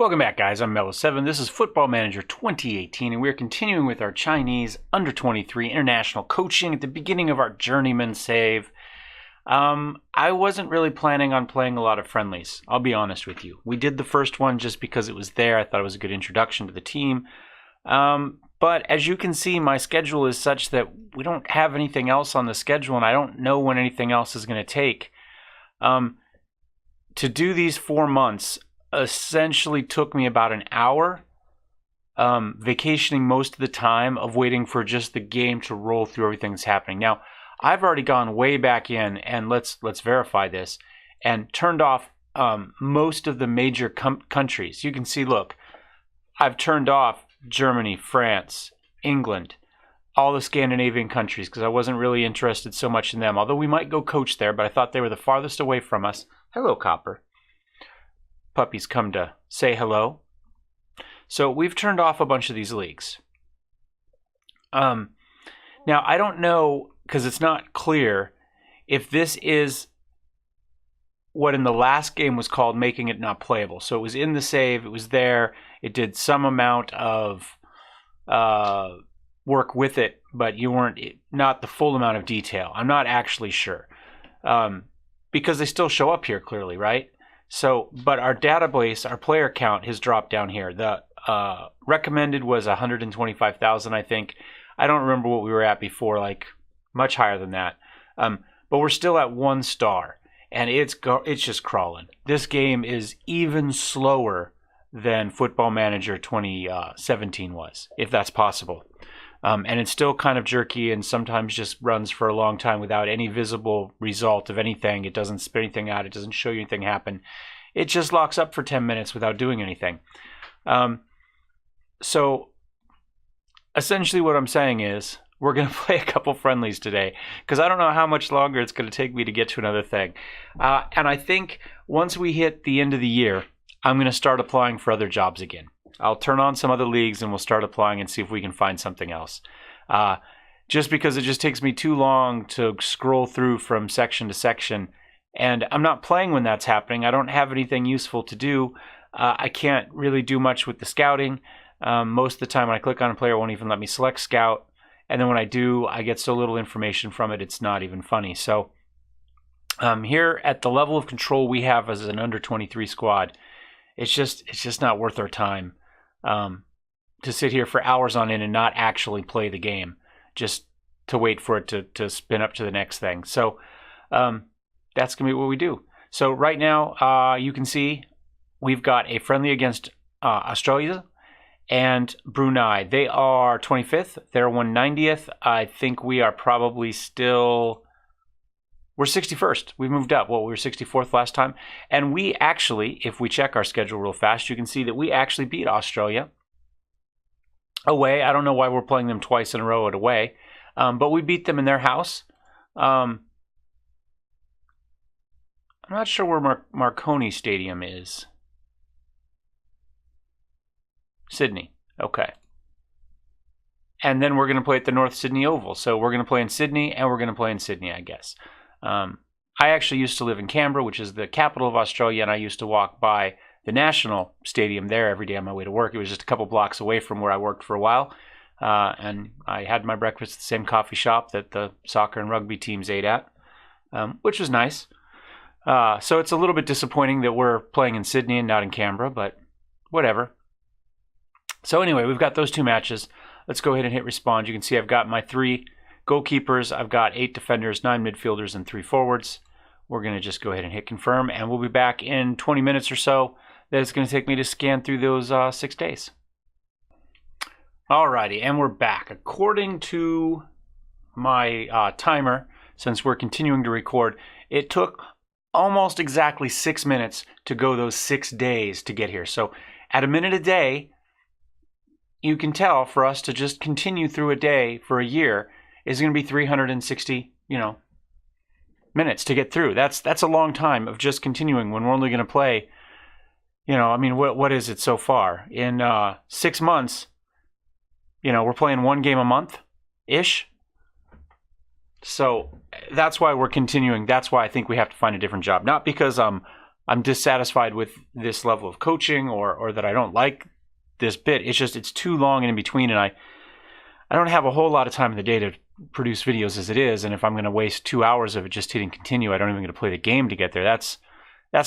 Welcome back, guys. I'm Mellowseven. This is Football Manager 2018, and we're continuing with our Chinese Under-23 international coaching at the beginning of our Journeyman save. I wasn't really planning on playing a lot of friendlies, I'll be honest with you. We did the first one just because it was there. I thought it was a good introduction to the team. But as you can see, my schedule is such that we don't have anything else on the schedule, and I don't know when anything else is going to take. To do these 4 months essentially took me about an hour, vacationing most of the time of waiting for just the game to roll through everything that's happening. Now, I've already gone way back in, and let's verify this, and turned off most of the major countries. You can see, look, I've turned off Germany, France, England, all the Scandinavian countries because I wasn't really interested so much in them, although we might go coach there, but I thought they were the farthest away from us. Hello, Copper. Puppies come to say hello. So we've turned off a bunch of these leagues. Now, I don't know, because it's not clear, if this is what in the last game was called making it not playable. So it was in the save, it was there, it did some amount of work with it, but not the full amount of detail. I'm not actually sure. Because they still show up here clearly, right? So, but our database, our player count has dropped down here. The recommended was 125,000, I think. I don't remember what we were at before, like much higher than that. But we're still at 1 star, and it's just crawling. This game is even slower than Football Manager 2017 was, if that's possible. And it's still kind of jerky and sometimes just runs for a long time without any visible result of anything. It doesn't spit anything out. It doesn't show you anything happen. It just locks up for 10 minutes without doing anything. So essentially what I'm saying is we're going to play a couple friendlies today because I don't know how much longer it's going to take me to get to another thing. And I think once we hit the end of the year, I'm going to start applying for other jobs again. I'll turn on some other leagues and we'll start applying and see if we can find something else. Just because it just takes me too long to scroll through from section to section. And I'm not playing when that's happening. I don't have anything useful to do. I can't really do much with the scouting. Most of the time when I click on a player, it won't even let me select scout. And then when I do, I get so little information from it, it's not even funny. So here at the level of control we have as an under-23 squad, it's just not worth our time. To sit here for hours on end and not actually play the game, just to wait for it to spin up to the next thing. So that's going to be what we do. So right now, you can see we've got a friendly against Australia and Brunei. They are 25th. They're 190th. I think we are probably still... We're 61st. We've moved up. Well, we were 64th last time. And we actually, if we check our schedule real fast, you can see that we actually beat Australia away. I don't know why we're playing them twice in a row at away. But we beat them in their house. I'm not sure where Marconi Stadium is. Sydney. Okay. And then we're going to play at the North Sydney Oval. So we're going to play in Sydney and we're going to play in Sydney, I guess. I actually used to live in Canberra, which is the capital of Australia, and I used to walk by the National Stadium there every day on my way to work. It was just a couple blocks away from where I worked for a while, and I had my breakfast at the same coffee shop that the soccer and rugby teams ate at, which was nice. So it's a little bit disappointing that we're playing in Sydney and not in Canberra, but whatever. So anyway, we've got those 2 matches. Let's go ahead and hit respond. You can see I've got my 3 goalkeepers, I've got 8 defenders, 9 midfielders, and 3 forwards. We're going to just go ahead and hit confirm, and we'll be back in 20 minutes or so. That it's going to take me to scan through those 6 days. Alrighty, and we're back. According to my timer, since we're continuing to record, it took almost exactly 6 minutes to go those 6 days to get here. So at a minute a day, you can tell for us to just continue through a day for a year is going to be 360, minutes to get through. That's a long time of just continuing when we're only going to play, what is it so far? In 6 months, we're playing 1 game a month-ish. So that's why we're continuing. That's why I think we have to find a different job. Not because I'm I'm dissatisfied with this level of coaching or that I don't like this bit. It's just it's too long and in between, and I don't have a whole lot of time in the day to produce videos as it is, and if I'm going to waste 2 hours of it just hitting continue, I don't even get to play the game to get there. That's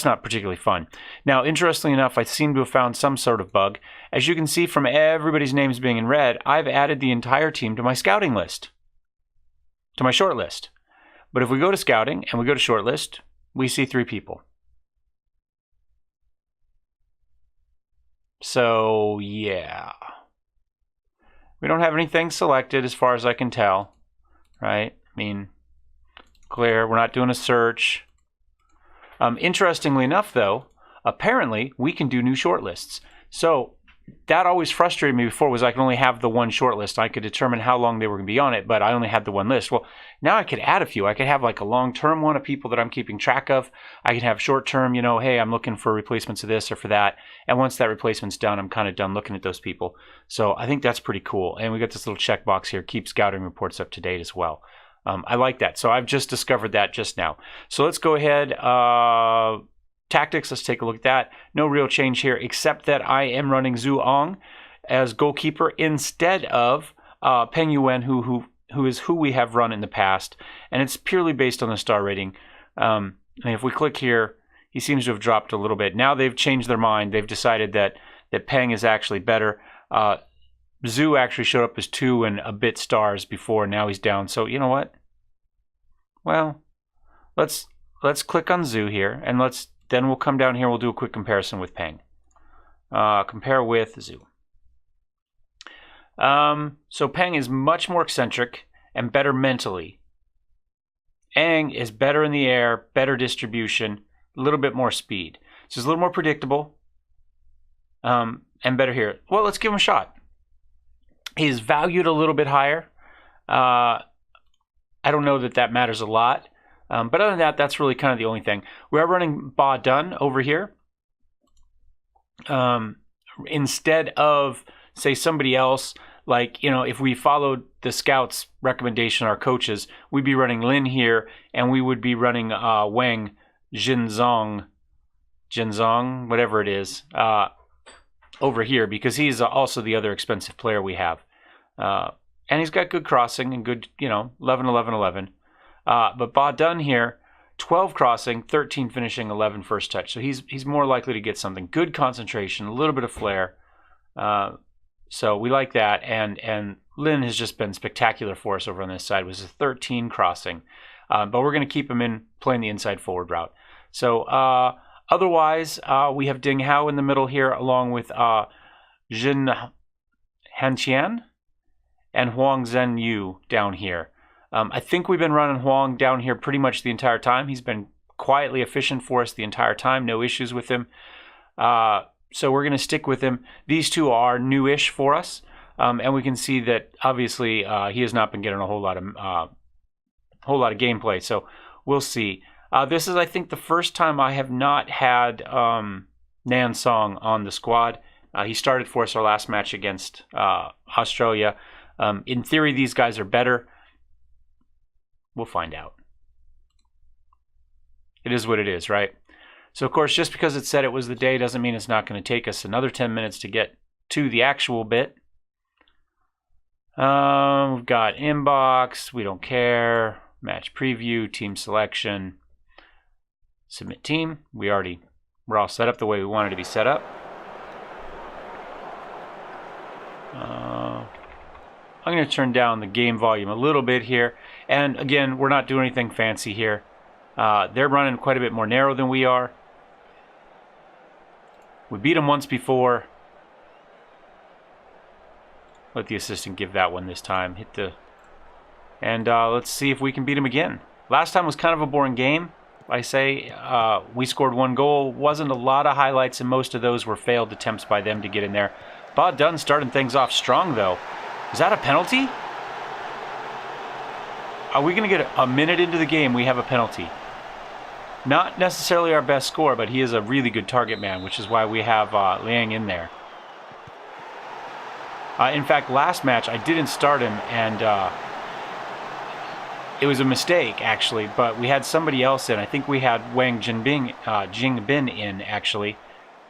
not particularly fun. Now, interestingly enough, I seem to have found some sort of bug. As you can see from everybody's names being in red, I've added the entire team to my scouting list, to my short list. But if we go to scouting and we go to short list, we see 3 people. So, yeah. We don't have anything selected as far as I can tell, right? I mean, clear. We're not doing a search. Interestingly enough, though, apparently we can do new shortlists. So that always frustrated me before, was I could only have the one shortlist. I could determine how long they were going to be on it, but I only had the one list. Well, now I could add a few. I could have like a long-term one of people that I'm keeping track of. I can have short-term, you know, hey, I'm looking for replacements of this or for that. And once that replacement's done, I'm kind of done looking at those people. So I think that's pretty cool. And we got this little checkbox here, keep scouting reports up to date as well. I like that. So I've just discovered that just now. So let's go ahead. Tactics, let's take a look at that. No real change here, except that I am running Zhu Ong as goalkeeper instead of Peng Yuan, who is who we have run in the past. And it's purely based on the star rating. And if we click here, he seems to have dropped a little bit. Now they've changed their mind. They've decided that Peng is actually better. Zhu actually showed up as 2 and a bit stars before. Now he's down. So you know what? Well, let's click on Zhu here, and then we'll come down here. We'll do a quick comparison with Peng. Compare with Zhu. So Peng is much more eccentric and better mentally. Aang is better in the air, better distribution, a little bit more speed. So it's a little more predictable, and better here. Well, let's give him a shot. He's valued a little bit higher. I don't know that matters a lot. But other than that, that's really kind of the only thing. We are running Ba Dun over here. Instead of, say, somebody else, like, you know, if we followed the scouts' recommendation, our coaches, we'd be running Lin here, and we would be running Wang Jinzong, whatever it is, over here, because he's also the other expensive player we have. And he's got good crossing and good, you know, 11, 11, 11. But Ba Dun here, 12 crossing, 13 finishing, 11 first touch. So he's more likely to get something. Good concentration, a little bit of flair. So we like that. And Lin has just been spectacular for us over on this side. It was a 13 crossing. But we're going to keep him in playing the inside forward route. So otherwise, we have Ding Hao in the middle here, along with Jin Hanqian and Huang Zhenyu down here. I think we've been running Huang down here pretty much the entire time. He's been quietly efficient for us the entire time. No issues with him. So we're going to stick with him. These two are newish for us. And we can see that obviously he has not been getting a whole lot of gameplay. So we'll see. This is, I think, the first time I have not had Nan Song on the squad. He started for us our last match against Australia. In theory, these guys are better. We'll find out. It is what it is, right? So, of course, just because it said it was the day doesn't mean it's not going to take us another 10 minutes to get to the actual bit. We've got inbox. We don't care. Match preview. Team selection. Submit team. We're all set up the way we wanted to be set up. I'm going to turn down the game volume a little bit here. And again, we're not doing anything fancy here. They're running quite a bit more narrow than we are. We beat them once before. Let the assistant give that one this time. And let's see if we can beat them again. Last time was kind of a boring game. I say we scored 1 goal. Wasn't a lot of highlights, and most of those were failed attempts by them to get in there. Ba Dun starting things off strong, though. Is that a penalty? Are we going to get a minute into the game? We have a penalty. Not necessarily our best score, but he is a really good target man, which is why we have Liang in there. In fact, last match I didn't start him, and it was a mistake, actually, but we had somebody else in. I think we had Wang Jingbin in, actually,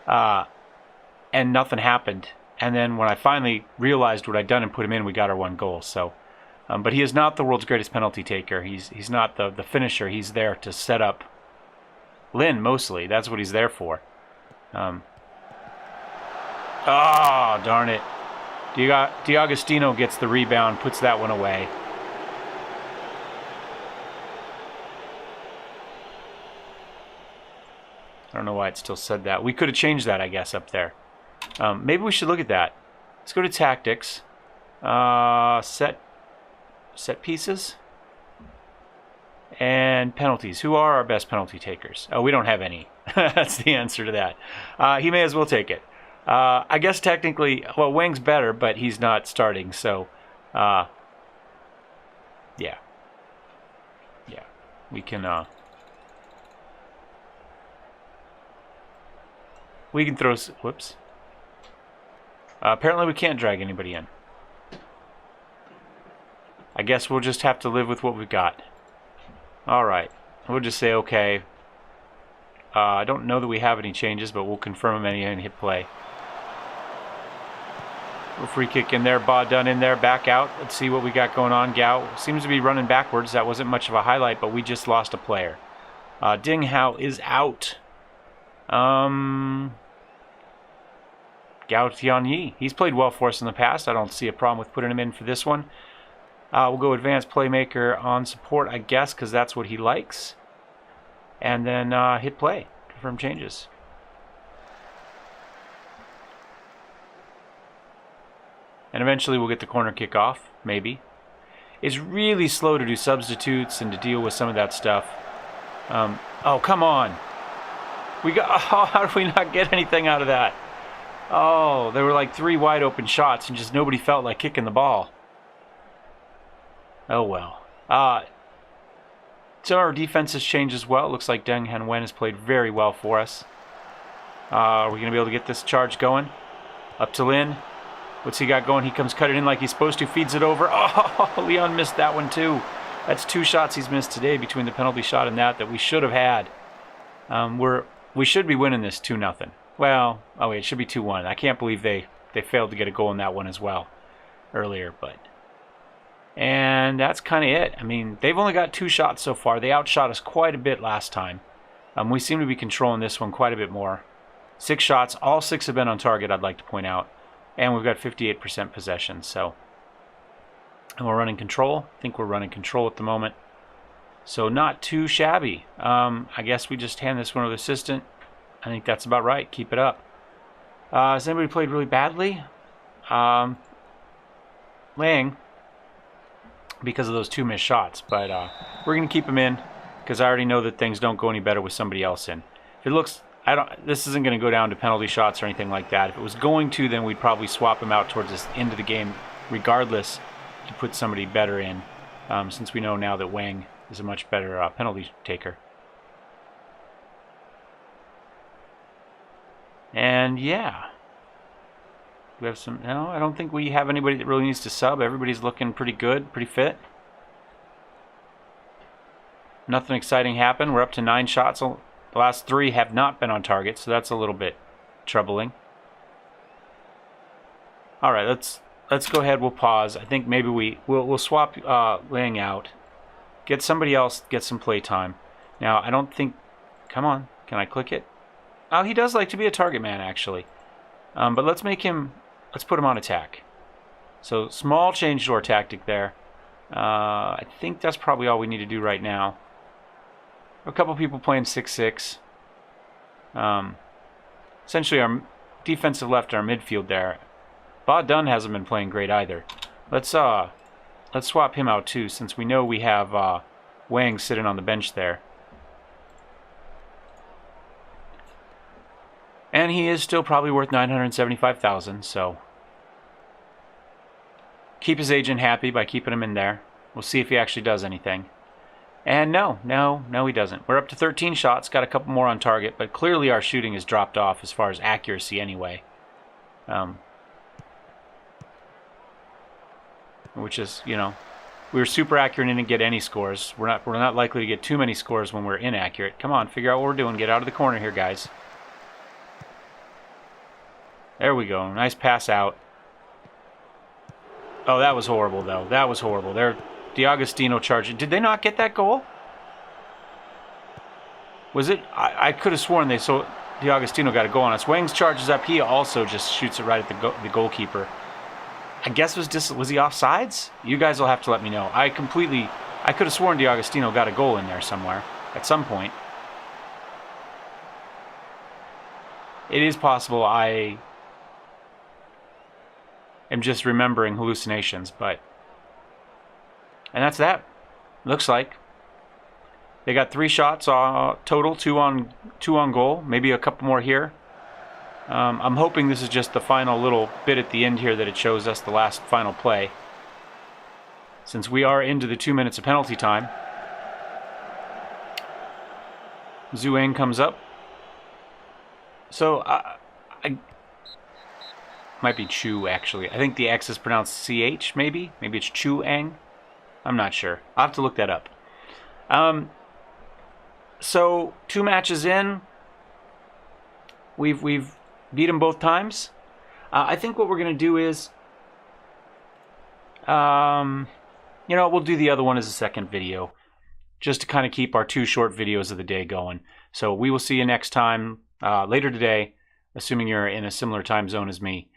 and nothing happened. And then when I finally realized what I'd done and put him in, we got our 1 goal. So, but he is not the world's greatest penalty taker. He's not the finisher. He's there to set up Lin, mostly. That's what he's there for. Oh, darn it. D'Agostino gets the rebound, puts that one away. I don't know why it still said that. We could have changed that, I guess, up there. Maybe we should look at that. Let's go to tactics. Set pieces. And penalties. Who are our best penalty takers? Oh, we don't have any. That's the answer to that. He may as well take it. I guess technically, well, Wang's better, but he's not starting, so yeah. We can throw, whoops. Apparently we can't drag anybody in. I guess we'll just have to live with what we've got. Alright, we'll just say okay. I don't know that we have any changes, but we'll confirm them and hit play. Little free kick in there, Ba Dun in there, back out. Let's see what we got going on. Gao seems to be running backwards. That wasn't much of a highlight, but we just lost a player. Ding Hao is out. Gao Tianyi. He's played well for us in the past. I don't see a problem with putting him in for this one. We'll go advanced playmaker on support, I guess, because that's what he likes. And then hit play. Confirm changes. And eventually we'll get the corner kick off, maybe. It's really slow to do substitutes and to deal with some of that stuff. Oh, come on. We got. Oh, how did we not get anything out of that? Oh, there were like 3 wide open shots and just nobody felt like kicking the ball. Oh well. Some of our defense has changed as well. It looks like Deng Han Wen has played very well for us. Are we going to be able to get this charge going? Up to Lin. What's he got going? He comes cutting in like he's supposed to. Feeds it over. Oh, Leon missed that one too. That's 2 shots he's missed today between the penalty shot and that we should have had. We should be winning this 2-0. Well, oh wait, it should be 2-1. I can't believe they failed to get a goal in that one as well earlier, but. And that's kind of it. I mean, they've only got 2 shots so far. They outshot us quite a bit last time. We seem to be controlling this one quite a bit more. 6 shots. All 6 have been on target, I'd like to point out. And we've got 58% possession. So, and we're running control. I think we're running control at the moment. So not too shabby. I guess we just hand this one to the assistant. I think that's about right. Keep it up. Has anybody played really badly? Lang. Because of those 2 missed shots, but we're going to keep him in because I already know that things don't go any better with somebody else in. If it looks, this isn't going to go down to penalty shots or anything like that. If it was going to, then we'd probably swap him out towards the end of the game regardless to put somebody better in, since we know now that Wang is a much better penalty taker. And yeah. We have some. No, I don't think we have anybody that really needs to sub. Everybody's looking pretty good, pretty fit. Nothing exciting happened. We're up to 9 shots. The last 3 have not been on target, so that's a little bit troubling. All right, let's go ahead. We'll pause. I think maybe we'll swap Lang out, get somebody else, get some play time. Now I don't think. Come on, can I click it? Oh, he does like to be a target man actually, but let's make him. Let's put him on attack. So small change to our tactic there. I think that's probably all we need to do right now. A couple people playing 6-6. Essentially our defensive left, our midfield there. Ba Dun hasn't been playing great either. Let's swap him out too, since we know we have Wang sitting on the bench there. And he is still probably worth 975,000, so keep his agent happy by keeping him in there. We'll see if he actually does anything. And no, he doesn't. We're up to 13 shots, got a couple more on target, but clearly our shooting has dropped off as far as accuracy anyway. Which is, you know, We were super accurate and didn't get any scores. We're not likely to get too many scores when we're inaccurate. Come on, figure out what we're doing. Get out of the corner here, guys. There we go. Nice pass out. Oh, that was horrible, though. That was horrible. There, D'Agostino charging. Did they not get that goal? Was it? I could have sworn they saw D'Agostino got a goal on us. Wangs charges up. He also just shoots it right at the goalkeeper. I guess was he offsides? You guys will have to let me know. I could have sworn D'Agostino got a goal in there somewhere at some point. It is possible I am just remembering hallucinations, but... And that's that. Looks like. They got 3 shots total, 2 on goal, maybe a couple more here. I'm hoping this is just the final little bit at the end here that it shows us the last final play. Since we are into the 2 minutes of penalty time. Zhuang comes up. So, I might be Chu, actually. I think the X is pronounced CH, maybe? Maybe it's Chu-ang? I'm not sure. I'll have to look that up. So, 2 matches in. We've beat them both times. I think what we're going to do is, we'll do the other one as a second video, just to kind of keep our 2 short videos of the day going. So we will see you next time, later today, assuming you're in a similar time zone as me,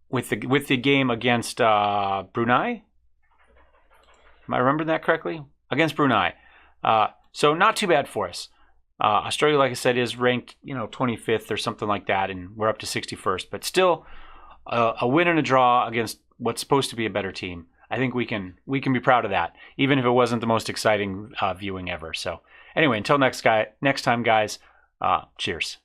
with the game against Brunei. Am I remembering that correctly? Against Brunei. So not too bad for us. Australia, like I said, is ranked, 25th or something like that, and we're up to 61st. But still, a win and a draw against what's supposed to be a better team. I think we can be proud of that, even if it wasn't the most exciting viewing ever. So anyway, until next time, guys. Cheers.